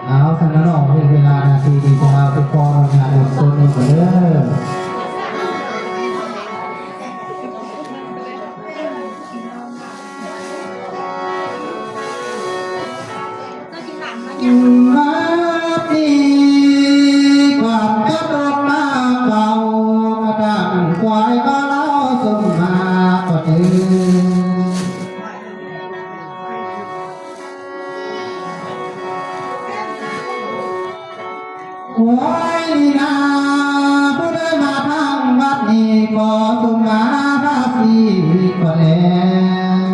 เอาสันนอกเวลานาทีดีจะเอาไปกองงานอุศนนี่ก็เด้อมาดีกว่าจะโดนมาเก่ากระดังควายก็เล่าสมมาก็เดินโอ้ยนาผู้ได้มาทางวัดนี้ก็สมมาภาษีก็แล้ว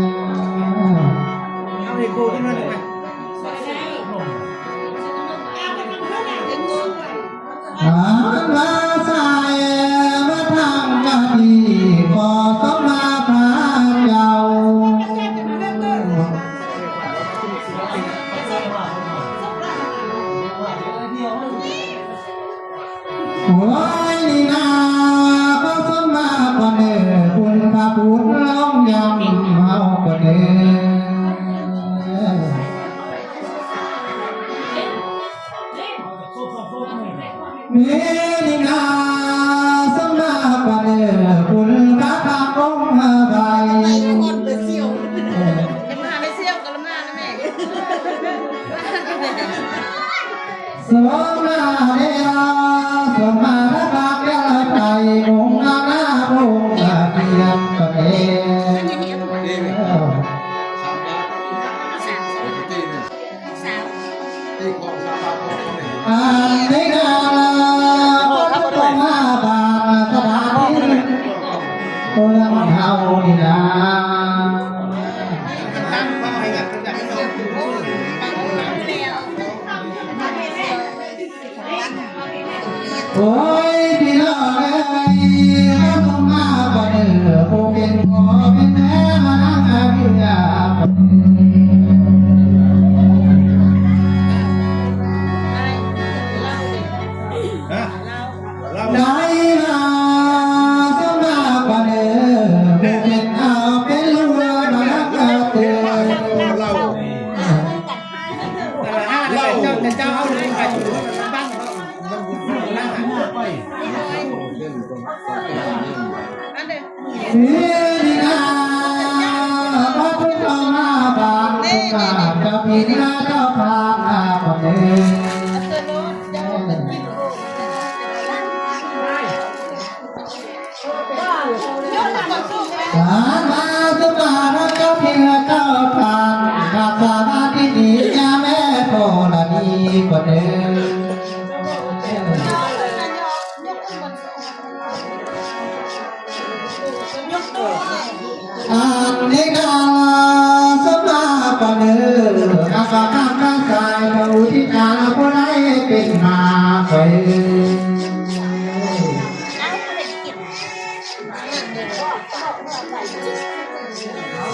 เอาให้กูขึ้นมาหน่อยมาใส่มาทางวัดนี้ก็สมมาพระเจ้าโอ้ยนาก็สมมาก็เด้อคุณพระพุทธลงยำเฮาก็เด้อเมนินาสมมาก็เด้อคุณพระธรรมองค์ใดคนไปเสี่ยวจะมาไม่เสี่ยวก็ละมานะแม่สมมาเดียสมมาพระพักยาใจองค์นานาพระองค์เพียงก็เด้อันนี้นาต้องมาบาสถานที่ตัวเฮานี่นะโอ้ยพี่น้องเอ้ยต้องมาบ่เด้อผู้เป็นพ่อเป็นแม่มานั่งอาเบียได้มาสมาบ่เด้อผู้เป็นเอาเป็นลูกมานั่งอาเตือนเจ้าเอาเลยไปบ้านนี่นาพระพุทธมาบางสุขะจะพิจารณาเจ้าพาบ่เด้สามาสุมาระเจ้าเพียงเจ้าพานกับสามาที่ดียาแม่โตละดีก็เด้อันนี้กาสมาปะเด้ออาภาข้ามข้างกายพระอุทิศาผู้ใดเป็นมาไป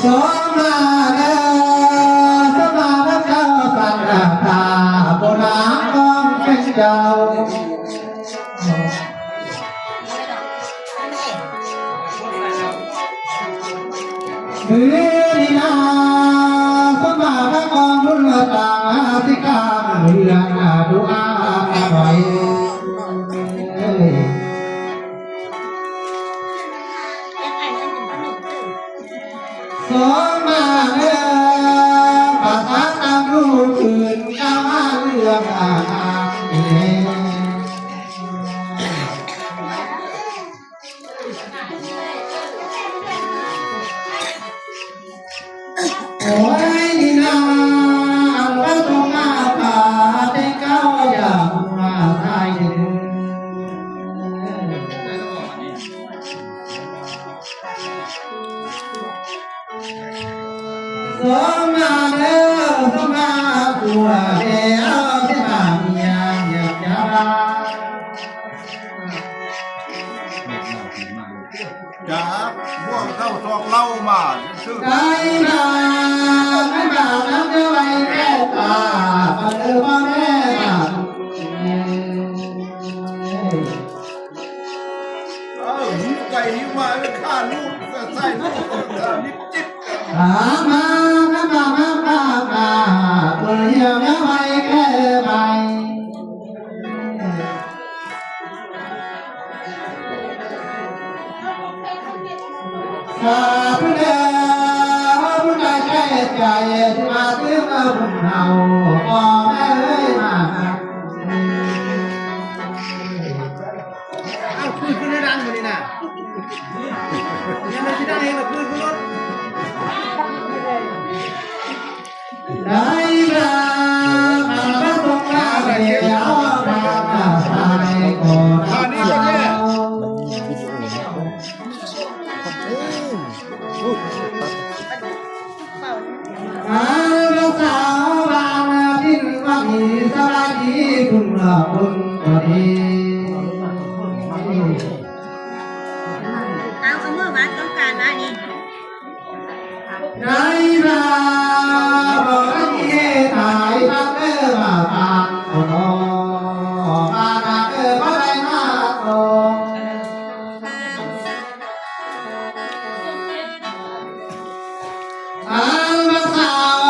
สมาเด้อสมาพระเจ้าสันตาโบราณต้องเป็นเจ้าเฮ้ยนาสมาพระกองรุ่นตาที่กลางเรือนดูอาไว้สมาเด้อภาษาตามรู้คืนก้าวเรื่องโอ้ยนาอันว่าต้องมาป่าได้เก้าอย่างมาไทยสมาเด้อสมาตัวเดียวที่มาเมียอยากจะมาจ้าพวกเข้าซองเล่ามาชื่อได้มาไม่มาน้ำเดือดแก้ตามาเดือดแม่หิวไก่หิวมาฆ่าลูกใส่ลูกนี่ อามาตัวเหี่ยวยังไม่แค่ใบข้าผู้เดียวผู้ใจแค่ใจที่มาถึงบุญเฮาพ่อแม่เลยมา เอาคืนได้ดังกว่านี้นะยังไม่ได้เองแบบคืนรถ ได้มาพระตรงหน้าเดียวมาสายก่อนเราสาวบางที่ว่ามีสบายดีคุณละคุณก็ดี เอาเมื่อวานต้องการนะนี่ ได้มาบอกให้ตายมาเมื่อมาทางคนนมาทางมาได้มาโตอันว่าสาว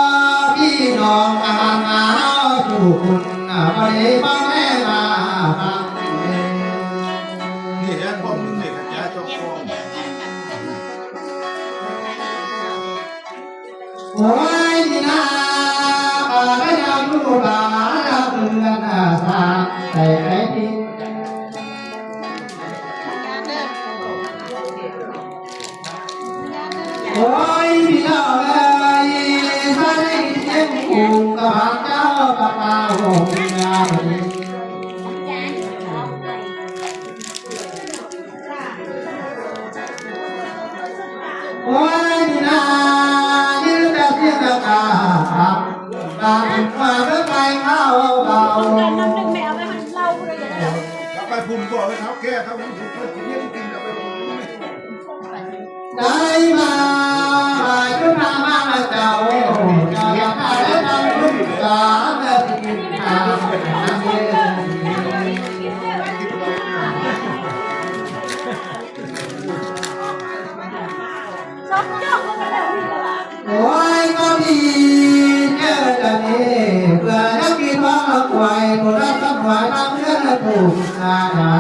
พี่น้องมาทุกคนไปมาแม่มาทาง นี่แหละความมึงเนี่ยแกจบฟอง โอ้ยนะไม่ยอมรู้บาเพื่อนสามแต่ไอ้ที่โอ้ยพี่น้องเอ้ยถ้าได้เจ็บกูกับเจ้ากับตาหงงามโอ้ยนะยืนแบบเพียงแต่ตาตามาเมื่อไปเข้าเบา แล้วไปพุ่มบอกให้เขาแก้เขาพุ่มเขากินยังกินเอาไปพุ่ม ได้มาขึ้นมาเจ้าอยากได้ทำรุ่งสามนาทีทำโอ้ยก็ดีเจอจะนี่เพื่อนักกินว่าควายตัวรักสักควายทำเพื่อนถูกนานา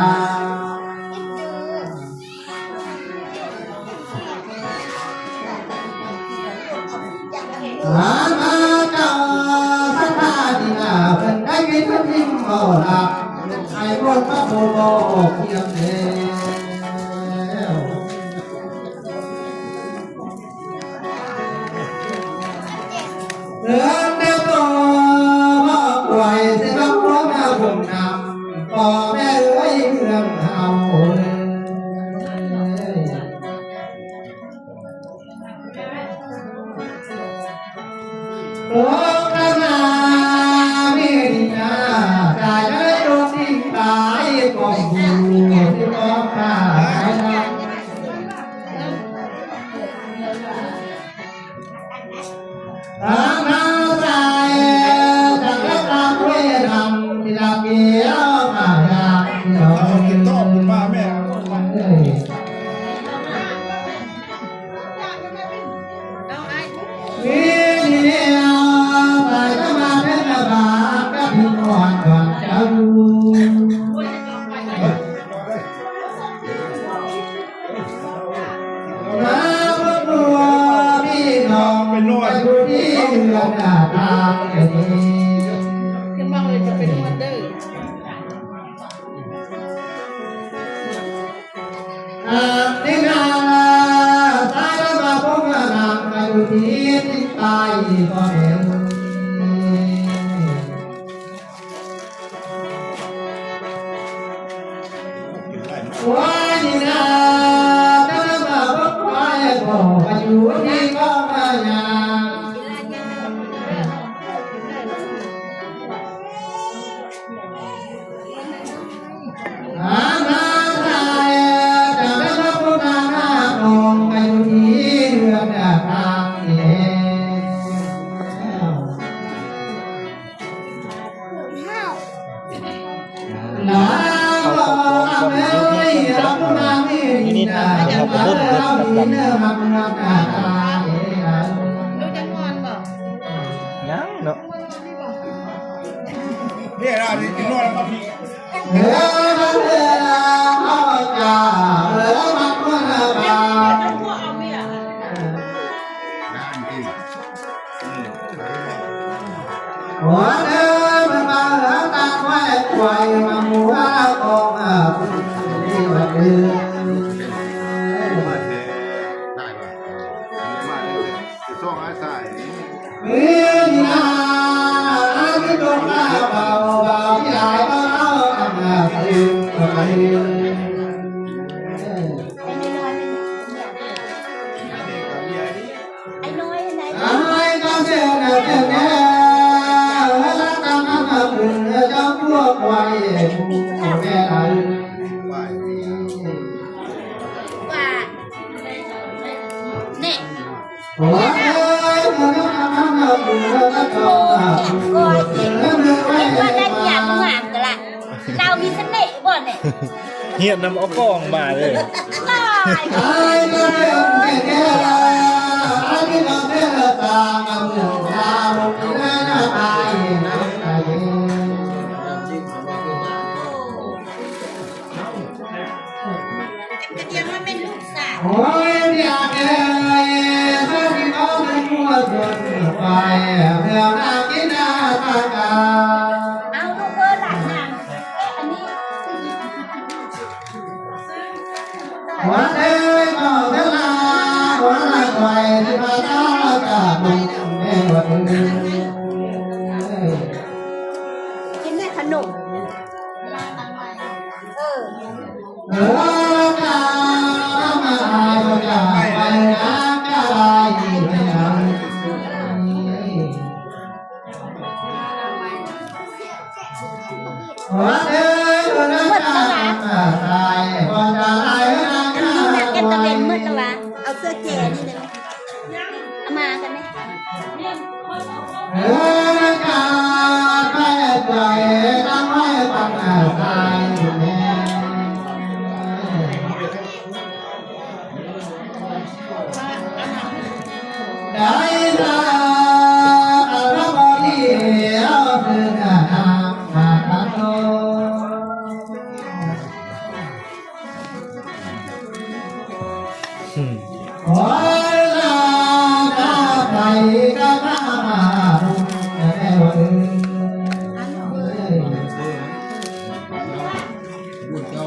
มาเจ้าสักนาดีนาเป็นได้กินทิ้งบ่หลับไอ้พวกพระโบเพียงเดียวเรื่องเดียวตัวมาป่วยเสียบ้างเพราะแม่บุญนำพ่อแม่เอ้ยเรื่องเฮาโลกนาไม่ดีนะตายได้โดนทิ้งตายก็หูที่มองตายนะทางนาตายทางรักตามเวรำที่ลาเกียวมาอยากเดี๋ยว เขากินต้มคุณป้าแม่ เอ้ย เอาไอ้ วิเดียวตายก็มาเป็นบาปก็พิมพ์อ่อนก่อนจะรู้ มาพบตัวพี่น้องไปดูที่เรื่องหน้าตาเอง ขึ้นมาเลยจะเป็นวันเดอร์ นี่นาตายแล้วมาพบกันไปดูที่ตายก็เห็นว่านี่นาตายแล้วมาพบกันก็ไปดูที่ก็มาอย่าง อามาไทยจะได้พบกันหน้าตรงไปดูที่เรื่องหน้าตาเองลาบอกเอ้ยรับนางนี่นะจะมาเล่าดีเนื้อมันหน้าตาเอง กินนวดแล้วมาพี่ เฮ้ยมันเดินเอาจ่าเฮ้ยมันควรมา ต้องพวกเอาเมีย น้ำที่ หัวเดินมาหาตาไว้ไว้มาหัวกองที่วันเดิน มาเทได้ป่ะมาเลยจะส่งอาศัย เฮ้ยนาที่ตรงหน้าเบาเบาที่หายเบาเอามาตื่นไป ไอ้น้อยไหน ไอ้ก็เชื่อนะเชื่อแน่แล้วตามนั้นก็คือเจ้าพวกไว้ผู้แม่ไอ้ ไหว ว่าเนี่ย หัวเอ้ยมันก็ทำให้ผู้ก็ต้อง ก็เห็นว่าได้หยาบหวานกันละเรามีเสน่ห์บ่เนี่ย เฮียนำเอากล้องมาเลย ตาย ไอ้ก็เชื่อแน่ไอ้ที่เราเชื่อตามกันตามที่นั่นไปนั่นไป จะเดียวมันเป็นลูกสาว โอ้ยอยากเอ้ยถ้าที่เขาไม่มัวจนไปเมื่อนากินนาตากา เอาลูกหลานนางอันนี้ หัวเอ้ยก็เวลาหัวละไว้ที่มาตากาบุญแม่วันนี้ กินแม่ขนมเออกามาจาไปนะกาลายไม่เอาหัวเอ้ยหัวละกาตายหัวจะลายนะกา หนักกัน ไว้ ตะเวนมืดแล้ววะเอาเสื้อแจนี่เลยเอามากันไหม เอ้ยกาไปใจตั้งไว้ปังอาตายแม่ได้ลาอัลบอดีเอาถึงอามาคันโนโอ้ยลาตาไปก็มาบุญแม่วัน บุญเจ้า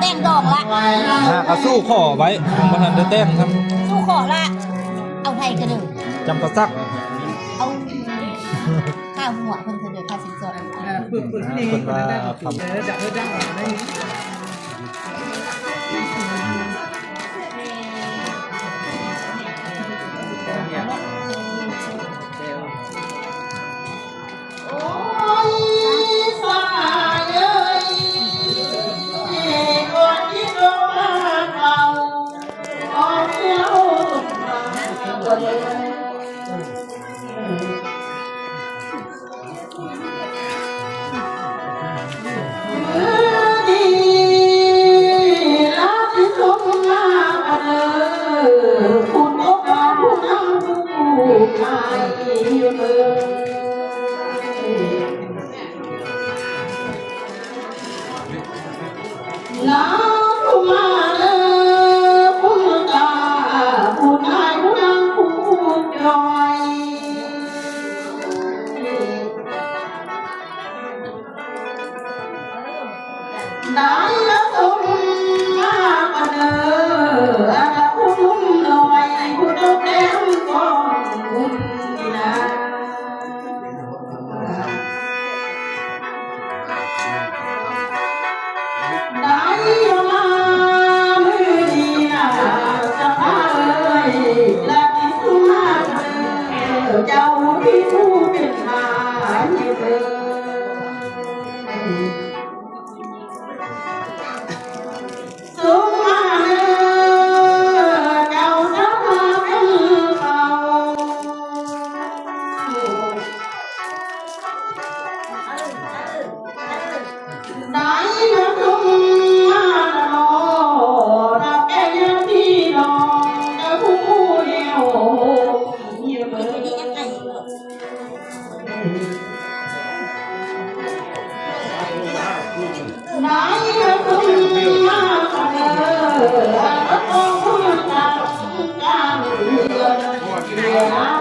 เต้นดอกละ เอาสู้ขอไว้มาทันได้เต้นครับ สู้ขอละเอาไทยกระดึง จำประซัก เอาข้าวหัวเพิ่นเดือข้าวสินสอด คนว่าครับ โอ้ยสายเอ้ยคนที่โดนเขาเอาเที่ยวมาตัวเองดีรักที่ทุกงานเออคุณก็เอาผู้ทำผู้ชายอยู่เลย น้ำผู้มาเลยผู้ตาผู้ชายผู้นางผู้จอยได้ละสมมากันเด้ออาผู้นุ่มลอยผู้ดกแดงก่อนคุณนะ ได้มามือดีนะจะพาเลยและที่สุมาเจ้าพี่ผู้เป็นชายเธอ ต้องพูดกันกันเดือนเดือน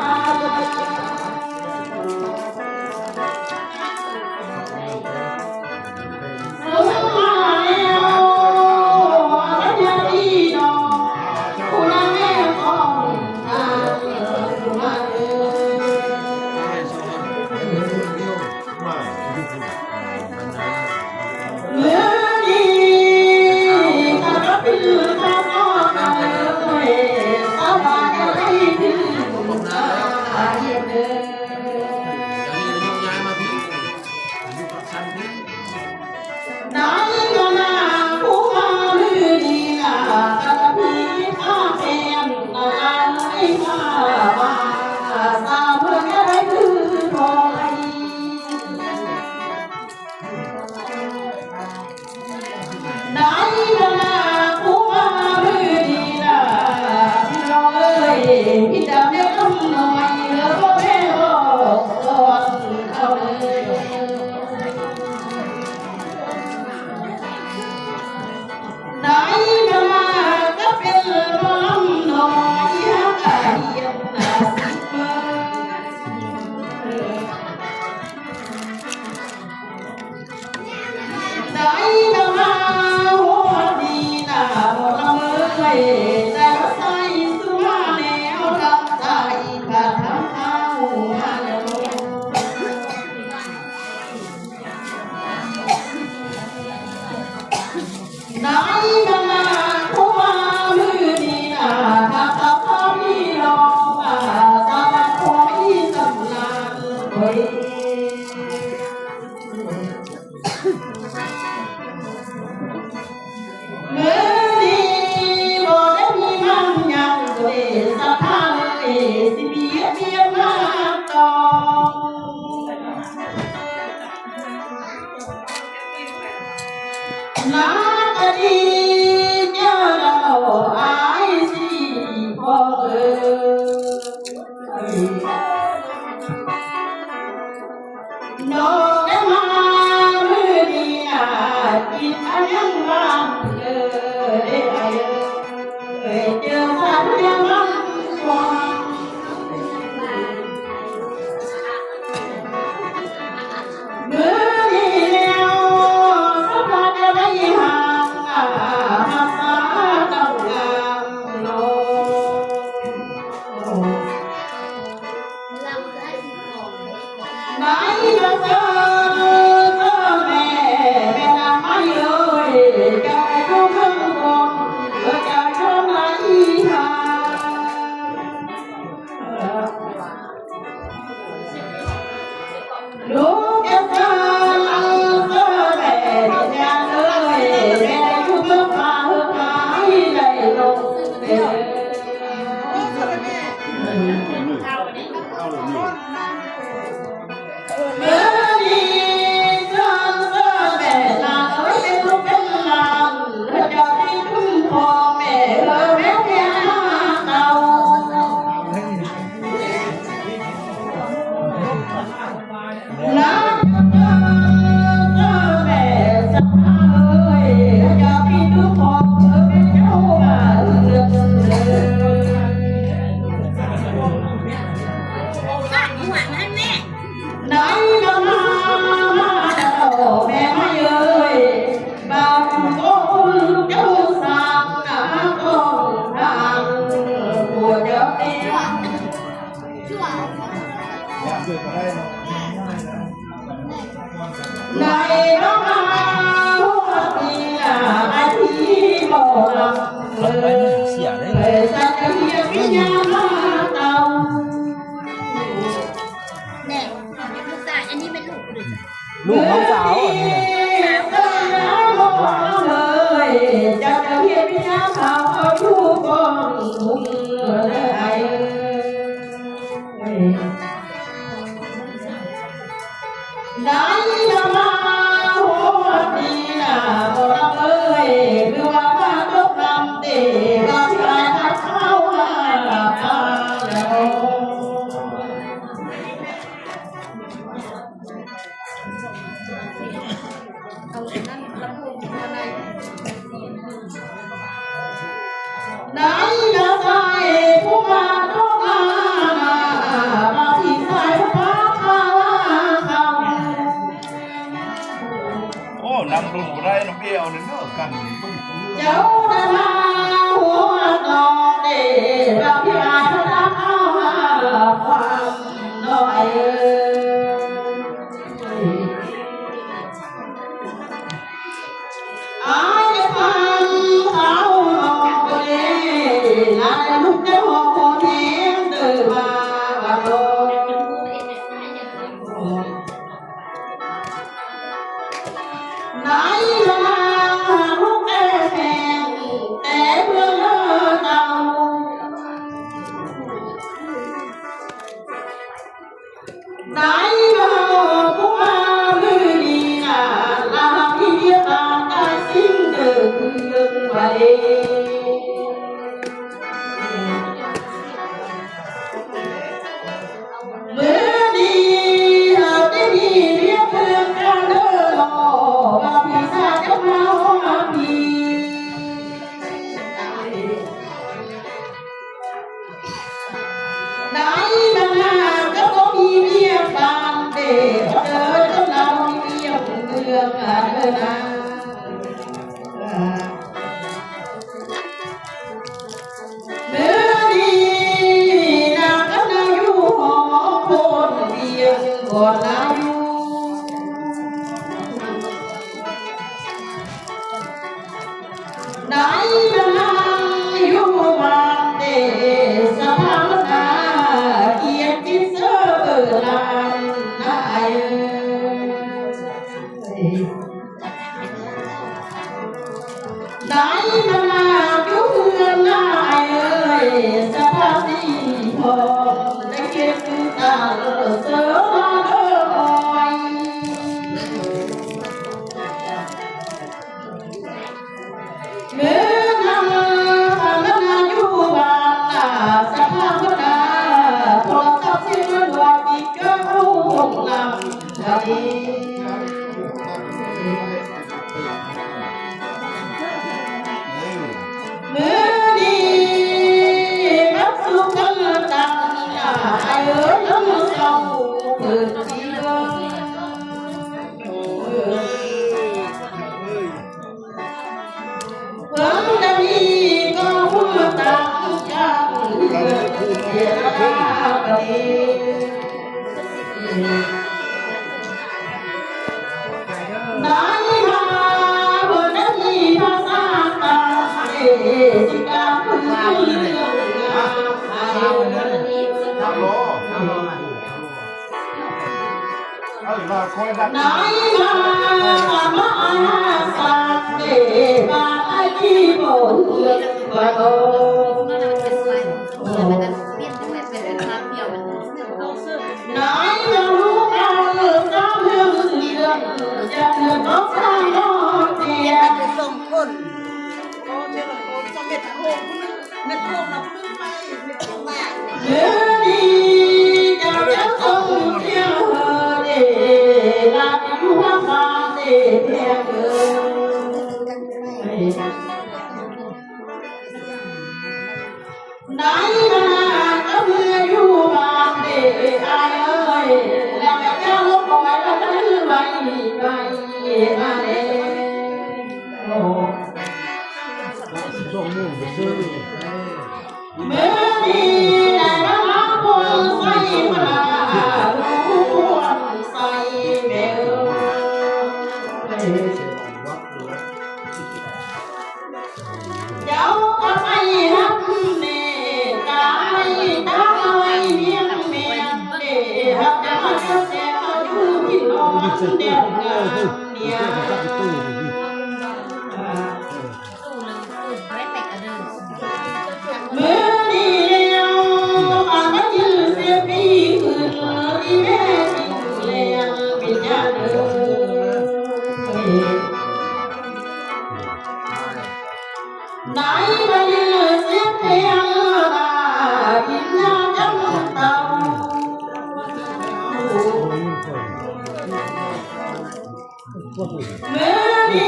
พี่จะไม่ต้องหน่อยแล้วก็แม่บอกก่อนเขาเลยไหนมาก็เป็นร้องหน่อยฮักเยียบหน้าสิมาไหนมาหัวดีหน้าเราเลยแต่ใส่สุมาแล้วรับใจกับทำเอามาแล้วไหนมาหัวมือดีหน้าถ้าพ่อพี่ลองมาตาบังคอยสำนักเฮ้ยเมื่อนี้บ่ได้มีมันยังบ่ได้สักทางเลยสิเบียดเบียนมาต่อน้าก็ดีเจ้าเราอายสิพ่อเอ้ยน้องได้มามือนี้น่ะกินอันยังบ้างเอ้ยเจอสัตว์ยังมันกว่าเมื่อนี้แล้วสักวันจะได้ห่างมาสาต้องงามโลไหนมาเจอแม่นางไม้เอ้ยจะไปทุกเรื่องก่อนจะชมไหลหาลูกจะเจอแม่ยาเอ้ยแม่ทุกเรื่องมาหายได้ลงเมื่อนี้เจอแม่นางเอ้ยเป็นลูกเป็นหลานจะให้คุ้มครองแม่แม่เพียงเก่าน้าแม่สักเอ้ยจะให้คุ้มครองแม่เจ้ามาเรื่องบ้านหวานนั่นแม่ ไหนก็มาแล้วแม่ไม่เอ่ยบ่าวก็เจ้าสางหน้าก้องทางปวดเจ้าเตี้ยไหนก็มาหัวปีน่ะไอ้ที่บอกลำสักเพียงวิญญาณเก่าแน่ลูกชายอันนี้เป็นลูกหรือ ลูกน้องสาวอันนี้ จะเพียงวิญญาณเขาเอาทุกคนทุกเลยได้มาหัวปีน่ะบอกเอ้ยคือว่าตกน้ำเตะก็ชายทักเข้าหา ยวนั่นเนอะกัน เจ้าดาราหัวตองเด็กเราพี่อาชนะเข้ามาความน้อยอายฟังเขาหลอกเลยนายลูกเจ้าคนเห็นเดินมาโดนายมาลูกแก่แข็งแต่เพื่อเลิกเอานายมาผู้มาลือดีนาลาพี่เดียตาได้สิ้นเดินเดินไปเมื่อดีเราได้มีเรียกเพื่อนกันเดินหล่อว่าพี่สาวจะมาว่าพี่ไหนมาก็ต้องมีเรียกกันเด็กเดินก็เราเรียกเมืองกันเดินนะเมื่อดีนางก็นางอยู่หอคนเดียวก่อนนางอยู่ไหนมาอยู่บ้านเด็กสภาพนาเกียรติเสือนานนายไหนมาอยู่เมืองนายเอ้ยสภาพที่พอได้เก็บตาเสือมาเอ้ยเมื่อนางมาอยู่บ้านนาสภาพนาโทรศัพท์เสียงดวงอีกเจ้าของนำได้เมื่อดีรับสุขตังหาเอ๋ยน้ำเศร้าเปิดเสียงเพิ่งจะมีก็พูดตังกันเกิดราไปไหนมาเมื่อนั้นมีภาษาตาสิกาเพื่อนเรื่องงามเอา ทำโลมาคอยดัก ไหนมาสักเดมาไอ้ที่บนเรือกระโดดไหนจะรู้กันตามเรื่องเสียงจะเดือดร้อนสร้างร้อนเตีย จะส่งคน เมื่อดีจะส่งเที่ยวเดลาอยู่ข้างบ้านเดเพียงไหนมาก็เมื่ออยู่บ้านเดอายเอ้ยแล้วก็จะลบปล่อยแล้วก็ลืมไปมาเลยโอ้เมื่อดีได้มาคนใส่มาลูกใส่เบลเจ้าก็ไม่ฮักเนกายตาไม่เมียงเมียงเดฮักจะเสียอยู่ที่นอนเดียวกันเดียว เมื่อดีเดียวมายืนเสียปีคืนอีแม่ทิ้งเลี้ยงปิญญาเดินไหนมายืนเสียเพียงตาปิญญาจังเต่าเมื่อดี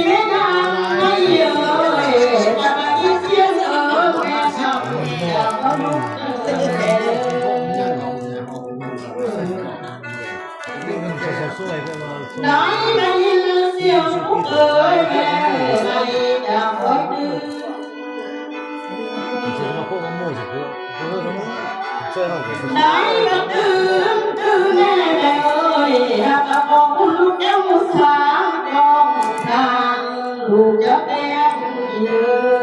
แม่นางไม่เยอะจะมาอีเสียงแม่ชอบจะมาลุกไหนมายืนเสียง กเอ๋ยแม่ไม่จะคอยดื้อ chỉ có cô có mùi chỉ cứ nó chơi không phảiได้ก็ดื้อแม่เอ๋ยหากกระบอกลูกเจ้าสาวกองทางลูกจะแดงเยอะ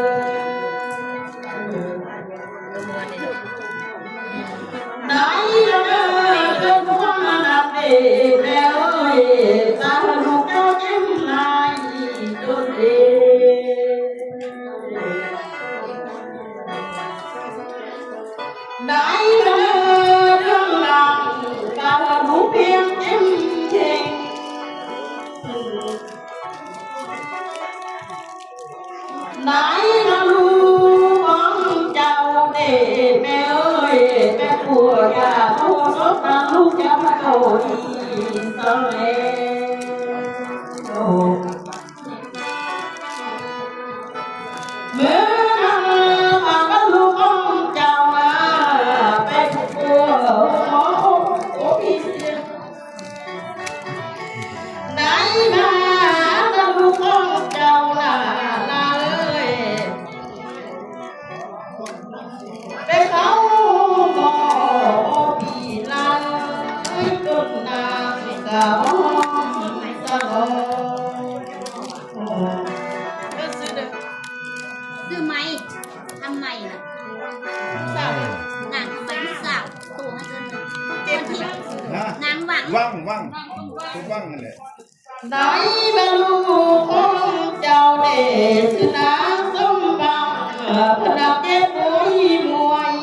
ได้ก็เดินจนว่านับเด็กแล้วตาลูกเจ้าเจ็บลายจนเด็ได้ก็เดินเรื่องราวตาลูกเพียงเจ็บเจ็บได้ก็ลูกของเจ้าเด็กแม่เอ้ยแม่ผัวยาโอ้รถตาลูกจะมาโอ้ยสะเลโอ้เมื่อมาก็ลูกของเจ้ามาไปผัวหมอโอ้พี่ไหนมาก็ลูกของเจ้าน่ะไปเขาบอกพี่ลาจนนาเก่าสะโล ซื้อไหมทำไมล่ะนางทำไมลูกสาวตัวให้เกินคนที่ นะ นางหวัง ว่างทุกว่างนั่นแหละ ได้บรรลุของเจ้าเดชนาสมบังพนักเก็บมวย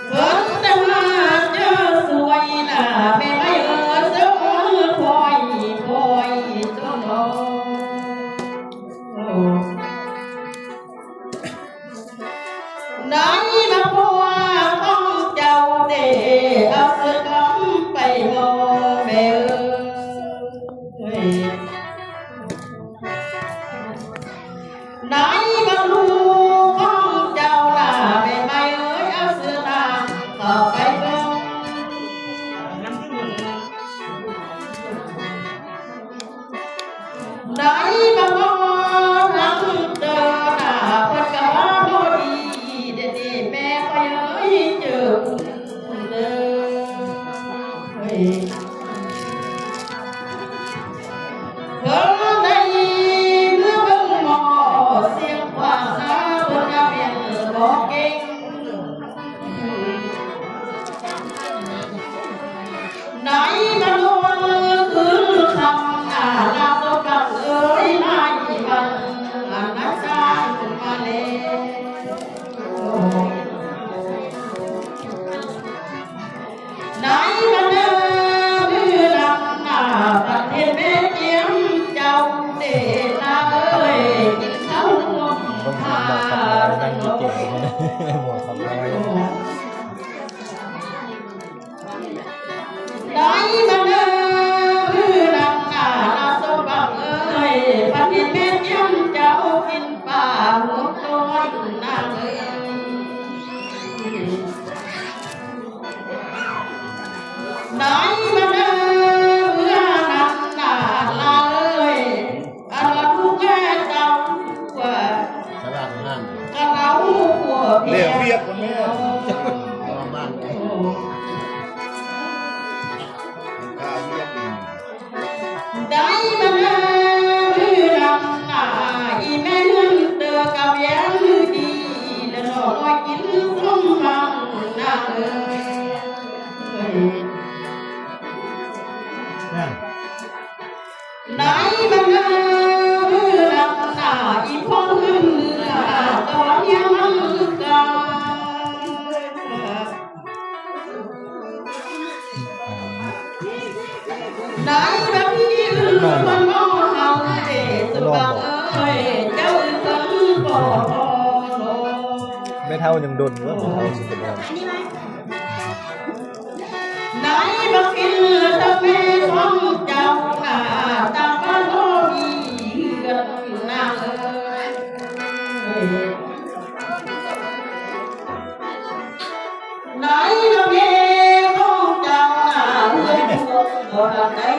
เพิ่งแต่มาเจอสวยน่ะไม่ไม่เสมอคอยจนโอ้ได้มาพบของเจ้าเดเอาเสื้อกำไปมอแม่เอ้ยได้มาลูกของเจ้าล่ะแม่ไม่เอ้ยเอาเสื้อตาเข้าไปเบิ่งได้มาพบหลังเดินหน้าเพิ่นก็ว่าบ่ดีเด็ดแม่ไปเอ้ยเจอเด้อเฮ้ยเพิ่นได้เมื่อเบิ่งหมอเสียงว่าสาวเพิ่นก็แม่นบ่เก่งไหนมาลวนคืนคำหน้าลาตกกับเอ้ยนายมันนักสร้างมาแล้วไหนมาเดินมือลำหน้าประเทศแม่เจียมเจ้าเดชนาเอ้ยกินข้าวนม bông ทา bọc ต cặp ล lòi อ đang đi kể bỏ cặp lòi ได้มาเดินมือลำหน้าลาสมบังเอ้ยประเทศแม่เจียมเจ้ากินป่าหัวต้นนางเอ้ยได้มาเดินเมื่อนำหน้าลาเอ้ยอันว่าทุกแก่เจ้าว่า ตลาดนั่น กะเราหัว เรียกเรียกคนแม่บ้านข้าวเรียก ได้มาเดินมือนำหน้าอีแม่นึ่งเตือกับแย้มดีแล้วน้อยกินส้มบังนางเอ้ยได้มาเดินมือนำหน้าอีพ่อขึ้นเรือตอนยังกลาง ได้รับยืนมันมองเฮาเดชบังเอ้ยเจ้าสังบ่โล ไม่เท่ายังดนว่าไม่เท่าสิเป็นยัง อันนี้ไหม ได้บักกินตะเมของเจ้าหน้าตาบ้านโลมีกันนางเอ้ยได้บักเมของเจ้าหน้าเอ้ เ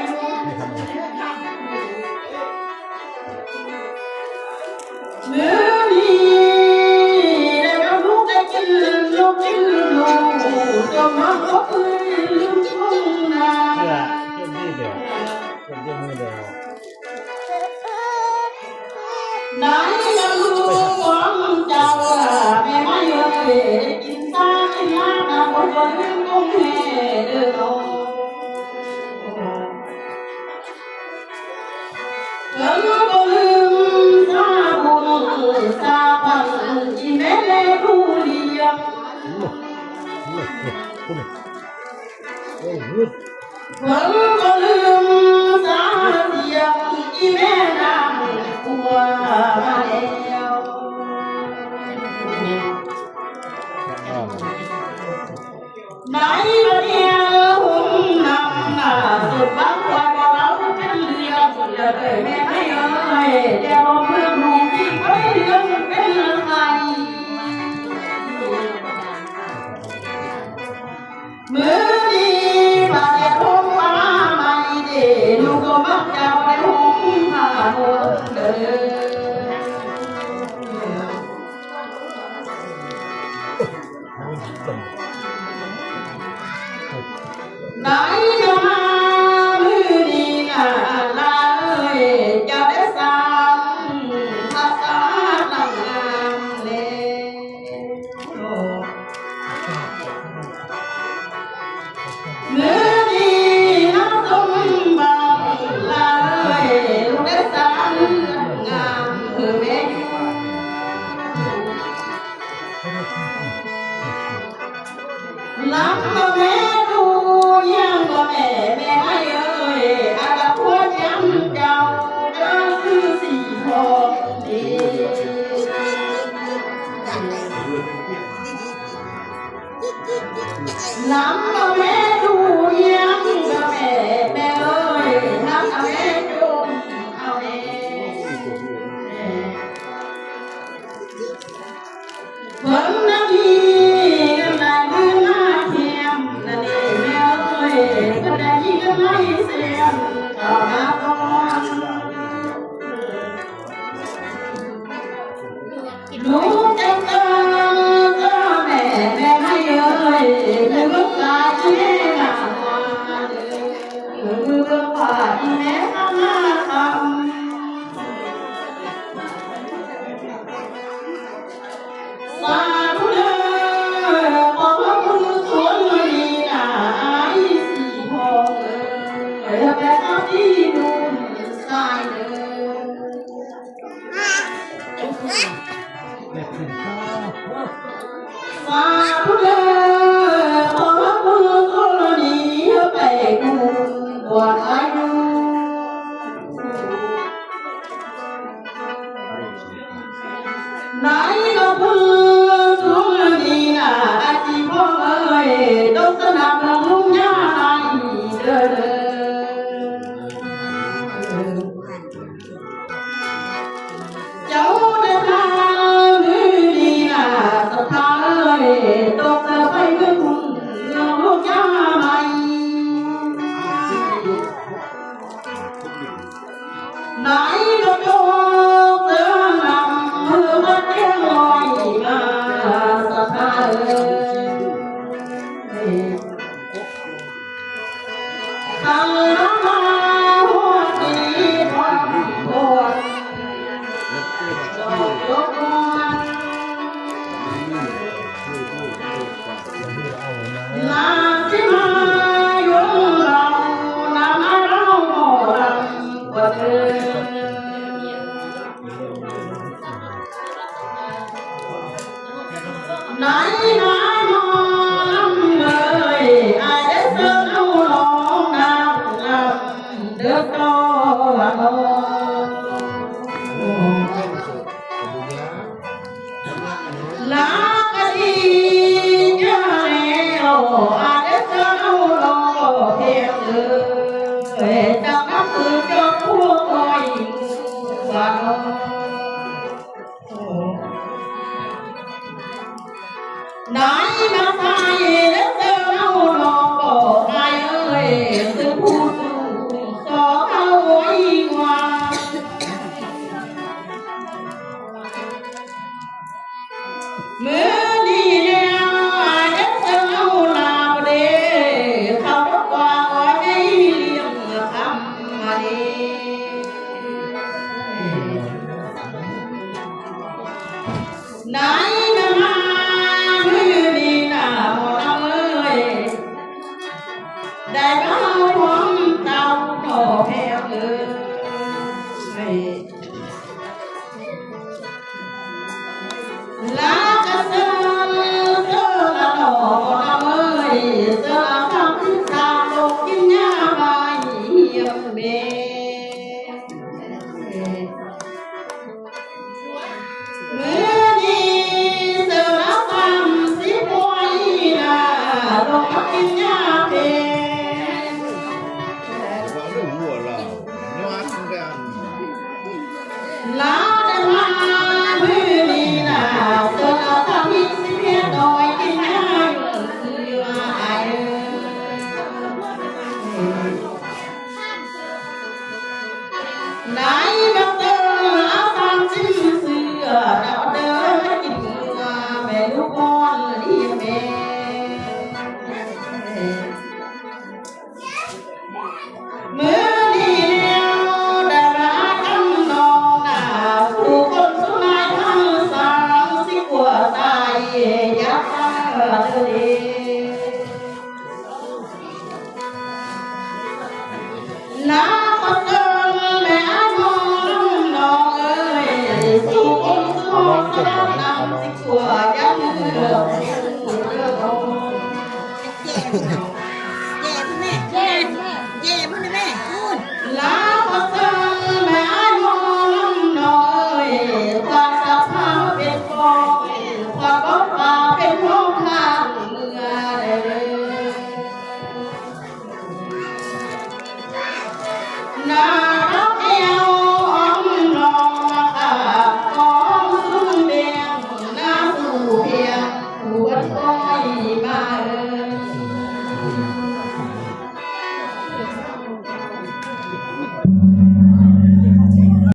ไหนบังเอิญอาสามชิ้นเสือเราเดินกินเมือแม่ลูกอ่อนดีแม่เมื่อนี้แล้วได้มาคำนองหน้าสู่คนสมัยทั้งสามสิบกว่าตายยักษ์เธอดี น้าก็เกินแม่มองน้องเอ้ยสู้คนสู้ก็ได้นำสิกว่ายังเลือกเลือกเอา แย่แย่แม่แย่พูดเลยแม่พูด น้าก็เกินแม่มองน้องเอ้ยความสภาพเป็นฟองความบ้าป่าเป็นห้องทางเมื่อได้เลยน้ารักเอวอ่อนน้องมาค่ะของสุนเดียงน้าสู่เพียงหัวใจมาเ